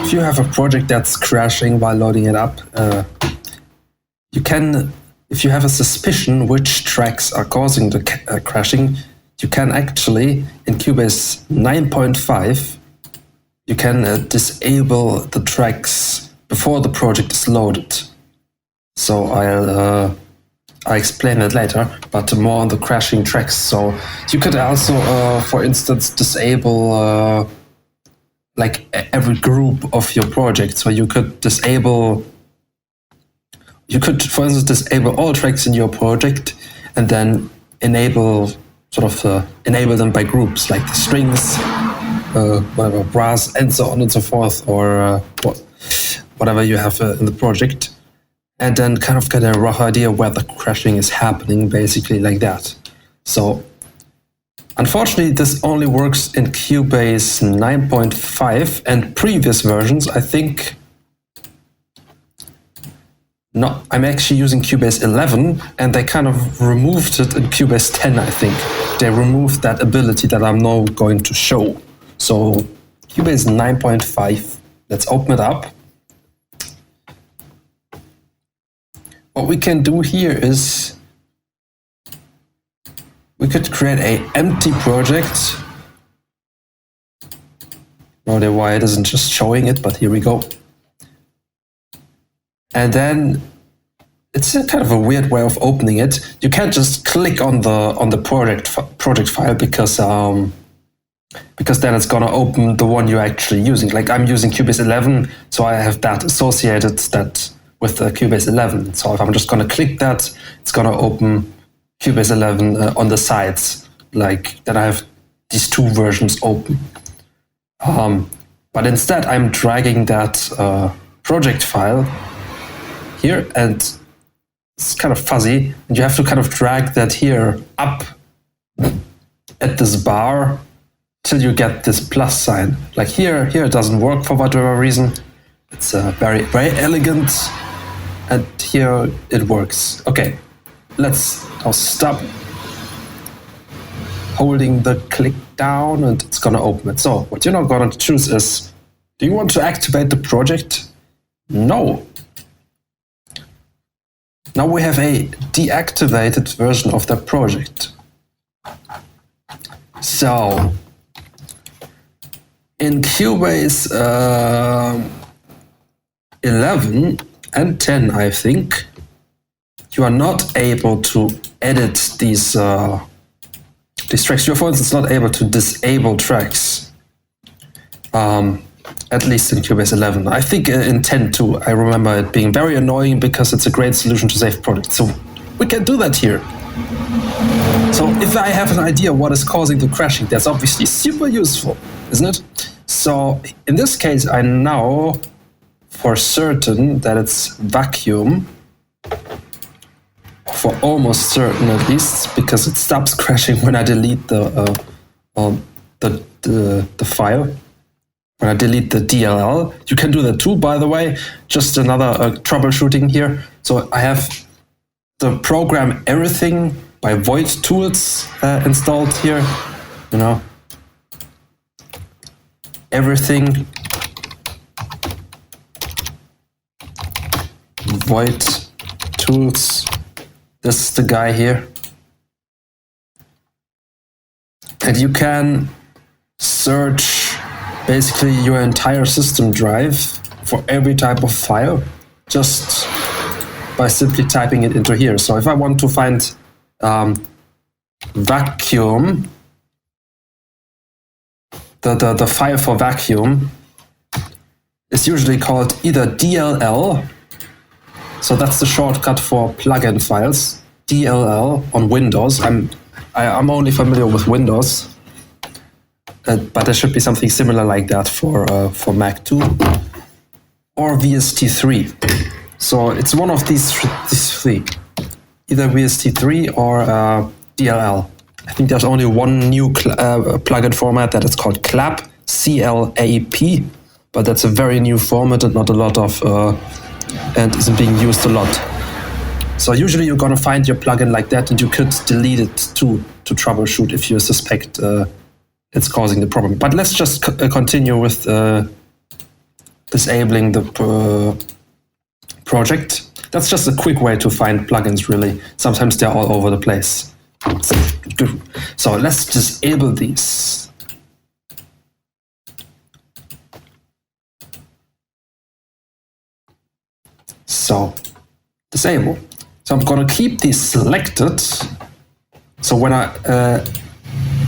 if you have a project that's crashing while loading it up, you can, if you have a suspicion which tracks are causing the crashing, you can actually, in Cubase 9.5, you can disable the tracks before the project is loaded. So I'll explain it later, but more on the crashing tracks. So you could also, for instance, disable like every group of your project. So you could disable, for instance, disable all tracks in your project and then enable enable them by groups, like the strings, whatever, brass, and so on and so forth, or whatever you have in the project. And then kind of get a rough idea where the crashing is happening, basically like that. So, unfortunately, this only works in Cubase 9.5 and previous versions, I think. No, I'm actually using Cubase 11, and they kind of removed it in Cubase 10, I think. They removed that ability that I'm now going to show. So, Cubase 9.5, let's open it up. What we can do here is we could create an empty project. No idea why it isn't just showing it, but here we go. And then it's a kind of a weird way of opening it. You can't just click on the project file because then it's gonna open the one you're actually using. Like I'm using Cubase 11, so I have that associated with the Cubase 11. So if I'm just gonna click that, it's gonna open Cubase 11 on the sides. Like then I have these two versions open. But instead I'm dragging that project file here, and it's kind of fuzzy, and you have to kind of drag that here up at this bar till you get this plus sign. Like here it doesn't work for whatever reason. It's very, very elegant. And here it works. Okay, let's now stop holding the click down and it's gonna open it. So what you're now gonna choose is, do you want to activate the project? No. Now we have a deactivated version of the project. So in Cubase 11 and 10, I think, you are not able to edit these tracks. You're, for instance, not able to disable tracks, at least in Cubase 11. I think in 10 too, I remember it being very annoying because it's a great solution to save projects. So we can do that here. So if I have an idea what is causing the crashing, that's obviously super useful, isn't it? So in this case, I know for certain that it's vacuum, for almost certain at least, because it stops crashing when I delete the file. When I delete the DLL, you can do that too, by the way. Just another troubleshooting here. So I have the program Everything by Void Tools installed here. You know, Everything Void Tools. This is the guy here. And you can search basically your entire system drive for every type of file just by simply typing it into here. So if I want to find vacuum, the file for vacuum is usually called either DLL, so that's the shortcut for plugin files, DLL on Windows. I'm only familiar with Windows, but there should be something similar like that for Mac too, or VST3. So it's one of these three, either VST3 or DLL. I think there's only one new plugin format that is called CLAP, C-L-A-P, but that's a very new format and not a lot of, and isn't being used a lot. So usually you're gonna find your plugin like that, and you could delete it to troubleshoot if you suspect it's causing the problem. But let's just continue with the disabling the project. That's just a quick way to find plugins, really. Sometimes they're all over the place. So let's disable these. So, disable. So I'm gonna keep these selected. So when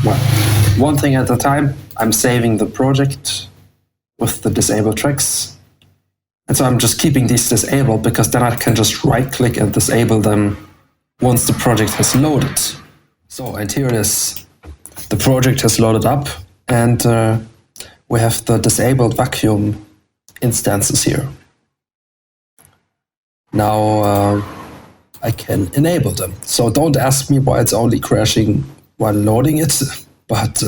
well, one thing at a time, I'm saving the project with the disabled tracks. And so I'm just keeping these disabled because then I can just right click and disable them once the project has loaded. So, and here it is. The project has loaded up and we have the disabled vacuum instances here. Now I can enable them. So don't ask me why it's only crashing while loading it, but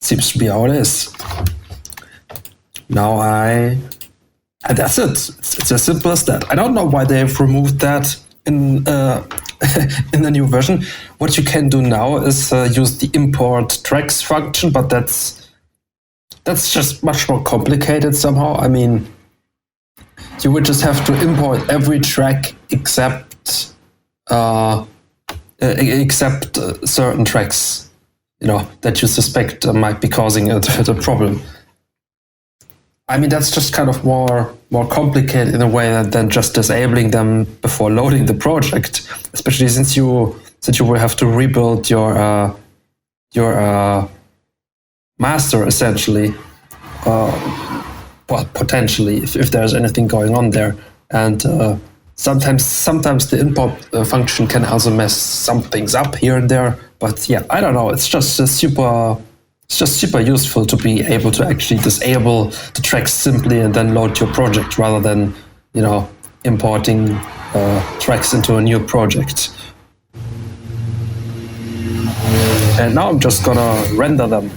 seems to be how it is. Now and that's it. It's as simple as that. I don't know why they've removed that in in the new version. What you can do now is use the import tracks function, but that's just much more complicated somehow. I mean, you would just have to import every track except certain tracks, you know, that you suspect might be causing the problem. I mean, that's just kind of more complicated in a way than just disabling them before loading the project, especially since you will have to rebuild your master essentially, well, potentially if there's anything going on there, and sometimes the import function can also mess some things up here and there. But yeah, I don't know. It's just super useful to be able to actually disable the tracks simply and then load your project rather than, you know, importing tracks into a new project. And now I'm just gonna render them.